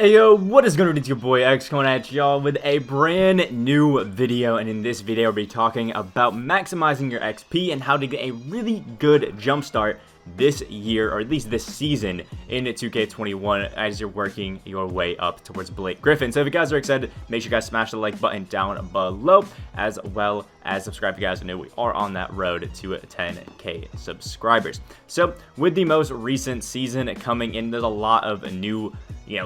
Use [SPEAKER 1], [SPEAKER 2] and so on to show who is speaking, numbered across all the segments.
[SPEAKER 1] Hey yo, what is going on? It's your boy X coming at y'all with a brand new video, and in this video we'll be talking about maximizing your XP and how to get a really good jump start this year, or at least this season, in 2K21 as you're working your way up towards Blake Griffin. So if you guys are excited, make sure you guys smash the like button down below, as well as subscribe if you guys are new. We are on that road to 10k subscribers. So with the most recent season coming in, there's a lot of new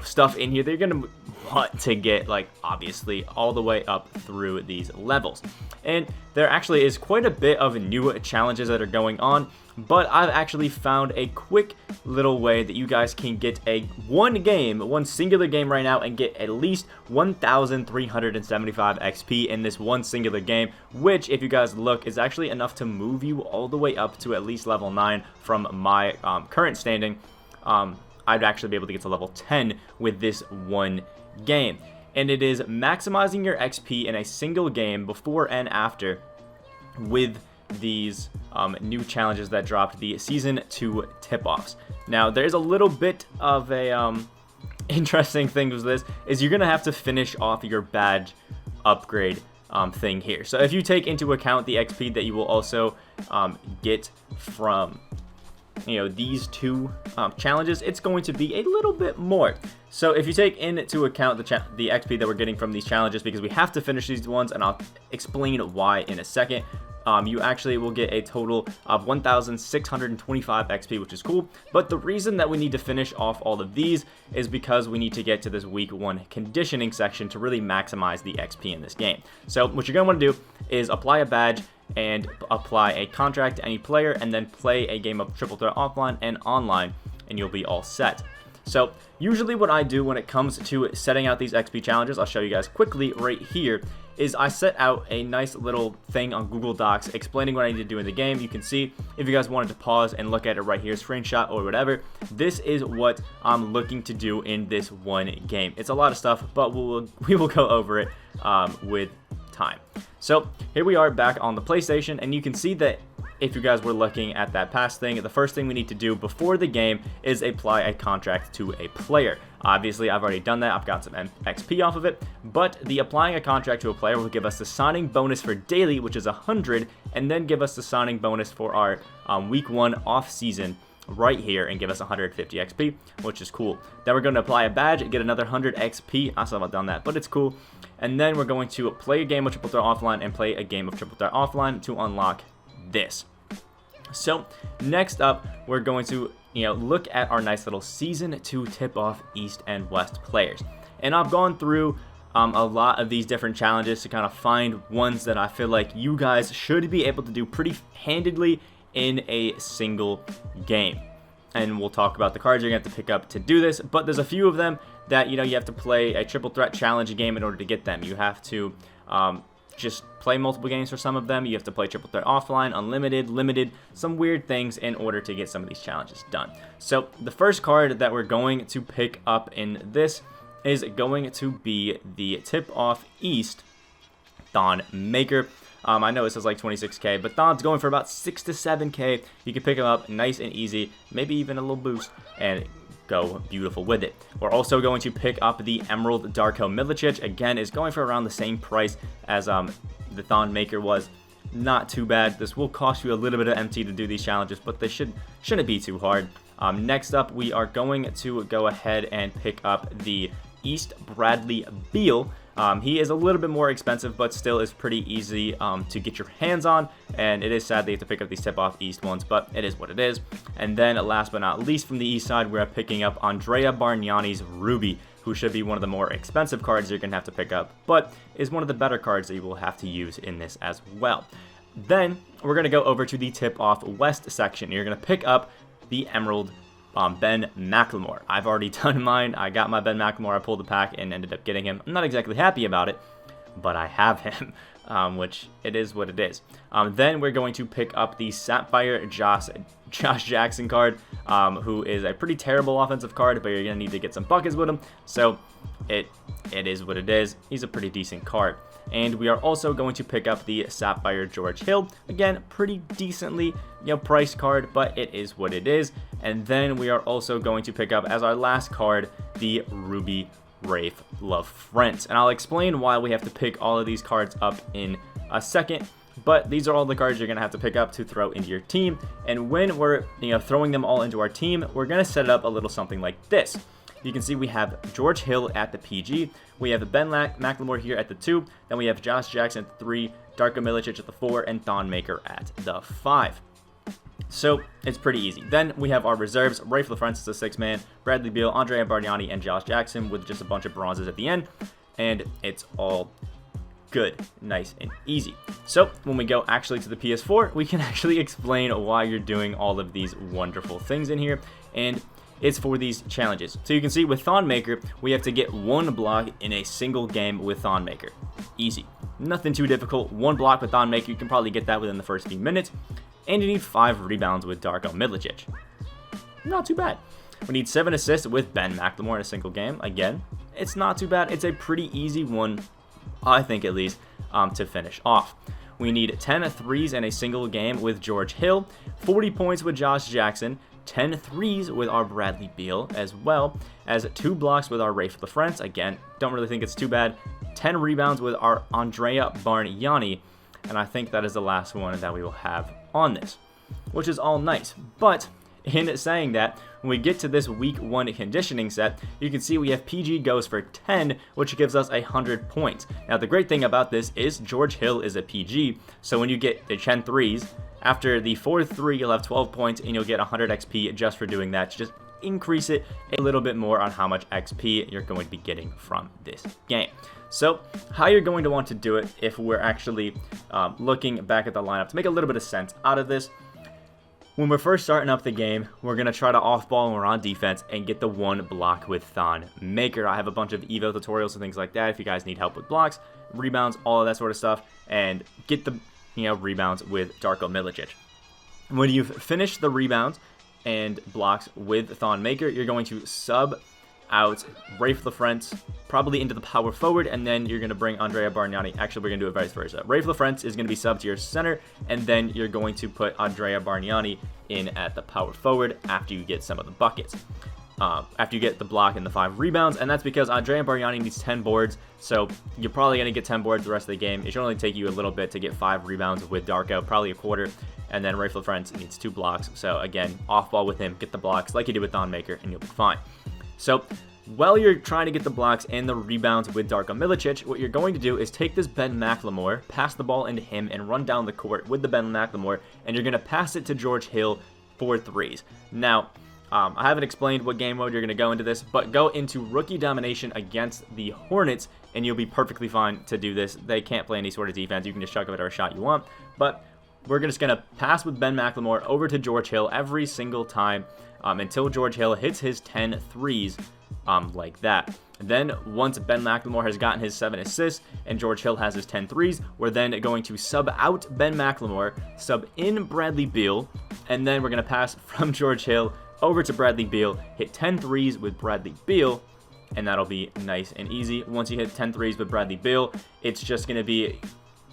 [SPEAKER 1] stuff in here that you're gonna want to get, like, obviously all the way up through these levels. And there actually is quite a bit of new challenges that are going on, but I've actually found a quick little way that you guys can get one singular game right now and get at least 1,375 XP in this one singular game, which, if you guys look, is actually enough to move you all the way up to at least level 9 from my current standing. I'd actually be able to get to level 10 with this one game. And it is maximizing your XP in a single game before and after with these new challenges that dropped, the Season 2 tip-offs. Now, there's a little bit of a interesting thing with this, is you're going to have to finish off your badge upgrade thing here. So if you take into account the XP that you will also get from these two challenges, it's going to be a little bit more. So if you take into account the XP that we're getting from these challenges, because we have to finish these ones, and I'll explain why in a second, you actually will get a total of 1,625 XP, which is cool. But the reason that we need to finish off all of these is because we need to get to this week 1 conditioning section to really maximize the XP in this game. So what you're going to want to do is apply a badge and apply a contract to any player, and then play a game of Triple Threat offline and online, and you'll be all set. So usually what I do when it comes to setting out these XP challenges, I'll show you guys quickly right here, is I set out a nice little thing on Google Docs explaining what I need to do in the game. You can see, if you guys wanted to pause and look at it right here, screenshot or whatever, this is what I'm looking to do in this one game. It's a lot of stuff, but we will go over it with time. So here we are back on the PlayStation, and you can see that if you guys were looking at that past thing, the first thing we need to do before the game is apply a contract to a player. Obviously, I've already done that. I've got some XP off of it, but the applying a contract to a player will give us the signing bonus for daily, which is 100, and then give us the signing bonus for our week 1 off season right here, and give us 150 XP, which is cool. Then we're going to apply a badge, get another 100 XP. I still haven't done that, but it's cool. And then we're going to play a game of Triple Threat offline and play a game of Triple Threat offline to unlock this. So next up, we're going to look at our nice little Season 2 tip-off East and West players. And I've gone through a lot of these different challenges to kind of find ones that I feel like you guys should be able to do pretty handedly in a single game. And we'll talk about the cards you're going to have to pick up to do this, but there's a few of them that you have to play a Triple Threat challenge game in order to get them. You have to just play multiple games for some of them. You have to play Triple Threat offline, unlimited, limited, some weird things in order to get some of these challenges done. So the first card that we're going to pick up in this is going to be the Tip-Off East Thon Maker. I know it says like 26k, but Thon's going for about 6 to 7k. You can pick him up nice and easy, maybe even a little boost, and go beautiful with it. We're also going to pick up the Emerald Darko Milicic. Again, is going for around the same price as the Thon Maker was. Not too bad. This will cost you a little bit of MT to do these challenges, but they shouldn't be too hard. Next up, we are going to go ahead and pick up the East Bradley Beal. He is a little bit more expensive, but still is pretty easy to get your hands on, and it is sad that you have to pick up these tip-off East ones, but it is what it is. And then last but not least, from the East side, we're picking up Andrea Bargnani's Ruby, who should be one of the more expensive cards you're going to have to pick up, but is one of the better cards that you will have to use in this as well. Then we're going to go over to the tip-off West section. You're going to pick up the Emerald Ben McLemore. I've already done mine. I got my Ben McLemore. I pulled the pack and ended up getting him. I'm not exactly happy about it, but I have him, which it is what it is. Then we're going to pick up the Sapphire Josh Jackson card, who is a pretty terrible offensive card, but you're going to need to get some buckets with him. So it is what it is. He's a pretty decent card. And we are also going to pick up the Sapphire George Hill. Again, pretty decently priced card, but it is what it is. And then we are also going to pick up, as our last card, the Ruby Rafe LaFrance. And I'll explain why we have to pick all of these cards up in a second. But these are all the cards you're going to have to pick up to throw into your team. And when we're throwing them all into our team, we're going to set it up a little something like this. You can see we have George Hill at the PG. We have Ben McLemore here at the 2. Then we have Josh Jackson at the 3, Darko Milicic at the 4, and Thon Maker at the 5. So it's pretty easy. Then we have our reserves. Rafe LaFrance is a 6-man, Bradley Beal, Andrea Bargnani, and Josh Jackson with just a bunch of bronzes at the end. And it's all good, nice and easy. So when we go actually to the PS4, we can actually explain why you're doing all of these wonderful things in here, and it's for these challenges. So you can see with Thon Maker, we have to get 1 block in a single game with Thon Maker. Easy, nothing too difficult. 1 block with Thon Maker, you can probably get that within the first few minutes, and you need 5 rebounds with Darko Milicic. Not too bad. We need 7 assists with Ben McLemore in a single game. Again, it's not too bad. It's a pretty easy one, I think at least, to finish off. We need 10 threes in a single game with George Hill, 40 points with Josh Jackson, 10 threes with our Bradley Beal, as well as 2 blocks with our Rafe LaFrance. Again, don't really think it's too bad. 10 rebounds with our Andrea Bargnani, and I think that is the last one that we will have on this, which is all nice. But in saying that, when we get to this week 1 conditioning set, you can see we have PG goes for 10, which gives us 100 points. Now, the great thing about this is George Hill is a PG, so when you get the 10 threes, after the 4th 3, you'll have 12 points, and you'll get 100 XP just for doing that. Just increase it a little bit more on how much XP you're going to be getting from this game. So, how you're going to want to do it if we're actually looking back at the lineup to make a little bit of sense out of this. When we're first starting up the game, we're going to try to off-ball when we're on defense and get the 1 block with Thon Maker. I have a bunch of Evo tutorials and things like that if you guys need help with blocks, rebounds, all of that sort of stuff, and get the rebounds with Darko Milicic. When you've finished the rebounds and blocks with Thon Maker, you're going to sub out Rafe LaFrance probably into the power forward, and then you're going to bring Andrea Bargnani. Actually, we're going to do it vice versa. Rafe LaFrance is going to be subbed to your center, and then you're going to put Andrea Bargnani in at the power forward after you get some of the buckets. After you get the block and the 5 rebounds, and that's because Andrea Bargnani needs 10 boards, so you're probably going to get 10 boards the rest of the game. It should only take you a little bit to get 5 rebounds with Darko, probably a quarter, and then Rafe LaFrance needs 2 blocks, so again, off ball with him, get the blocks like you did with Thon Maker, and you'll be fine. So, while you're trying to get the blocks and the rebounds with Darko Milicic, what you're going to do is take this Ben McLemore, pass the ball into him, and run down the court with the Ben McLemore, and you're going to pass it to George Hill for 3s. Now, I haven't explained what game mode you're going to go into this, but go into Rookie Domination against the Hornets, and you'll be perfectly fine to do this. They can't play any sort of defense. You can just chuck whatever shot you want, but we're just going to pass with Ben McLemore over to George Hill every single time until George Hill hits his 10 threes like that. And then once Ben McLemore has gotten his 7 assists and George Hill has his 10 threes, we're then going to sub out Ben McLemore, sub in Bradley Beal, and then we're going to pass from George Hill over to Bradley Beal, hit 10 threes with Bradley Beal, and that'll be nice and easy. Once you hit 10 threes with Bradley Beal, it's just going to be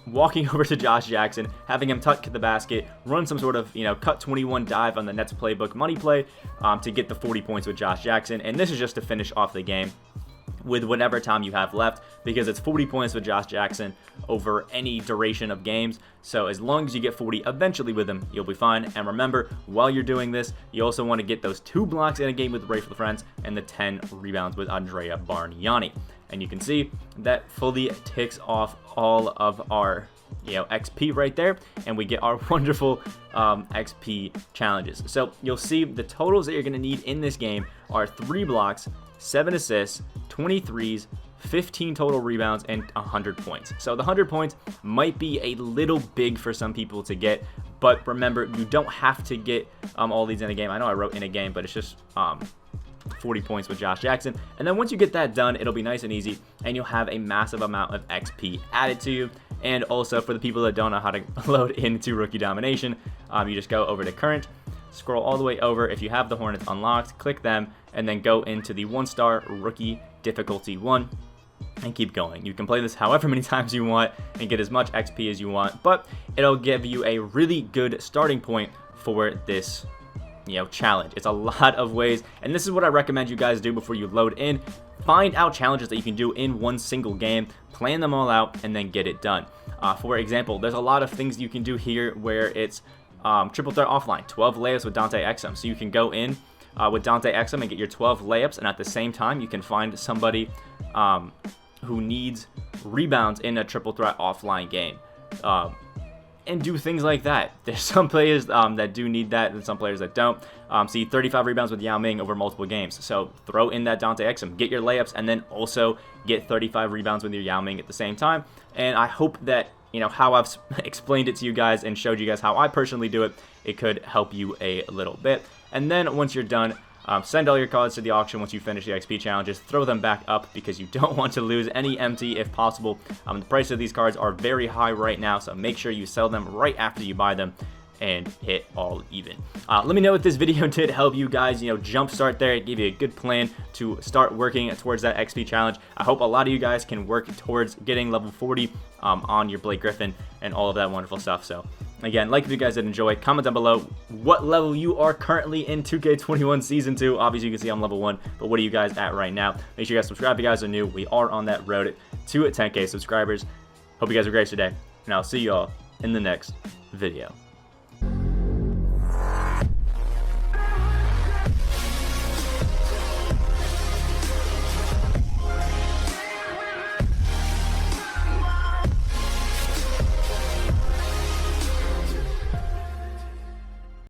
[SPEAKER 1] walking over to Josh Jackson, having him tuck the basket, run some sort of, cut 21 dive on the Nets playbook money play to get the 40 points with Josh Jackson. And this is just to finish off the game with whatever time you have left, because it's 40 points with Josh Jackson over any duration of games. So as long as you get 40 eventually with him, you'll be fine. And remember, while you're doing this, you also want to get those 2 blocks in a game with Rafe LaFrance and the 10 rebounds with Andrea Bargnani. And you can see that fully ticks off all of our XP right there, and we get our wonderful XP challenges. So you'll see the totals that you're going to need in this game are 3 blocks, 7 assists, 23s, 15 total rebounds, and 100 points. So the 100 points might be a little big for some people to get, but remember, you don't have to get all these in a game. I know I wrote in a game, but it's just 40 points with Josh Jackson. And then once you get that done, it'll be nice and easy, and you'll have a massive amount of XP added to you. And also, for the people that don't know how to load into Rookie Domination, you just go over to Current, scroll all the way over. If you have the Hornets unlocked, click them, and then go into the 1-star Rookie Difficulty 1, and keep going. You can play this however many times you want and get as much XP as you want, but it'll give you a really good starting point for this challenge. It's a lot of ways, and this is what I recommend you guys do before you load in. find out challenges that you can do in one single game, plan them all out, and then get it done. For example, there's a lot of things you can do here where it's triple threat offline, 12 layups with Dante XM. So you can go in with Dante XM and get your 12 layups, and at the same time, you can find somebody who needs rebounds in a triple threat offline game. And do things like that. There's some players that do need that and some players that don't. See 35 rebounds with Yao Ming over multiple games. So throw in that Dante Exum, get your layups, and then also get 35 rebounds with your Yao Ming at the same time. And I hope that, you know, how I've explained it to you guys and showed you guys how I personally do it, it could help you a little bit. And then once you're done, send all your cards to the auction once you finish the XP challenges. Throw them back up because you don't want to lose any empty if possible. The price of these cards are very high right now, so make sure you sell them right after you buy them and hit all even. Let me know if this video did help you guys, you know, jumpstart there. It gave you a good plan to start working towards that XP challenge. I hope a lot of you guys can work towards getting level 40 on your Blake Griffin and all of that wonderful stuff. So again, like if you guys did enjoy, comment down below what level you are currently in 2K21 Season 2. Obviously, you can see I'm level 1, but what are you guys at right now? Make sure you guys subscribe if you guys are new. We are on that road to 10K subscribers. Hope you guys are great today, and I'll see you all in the next video.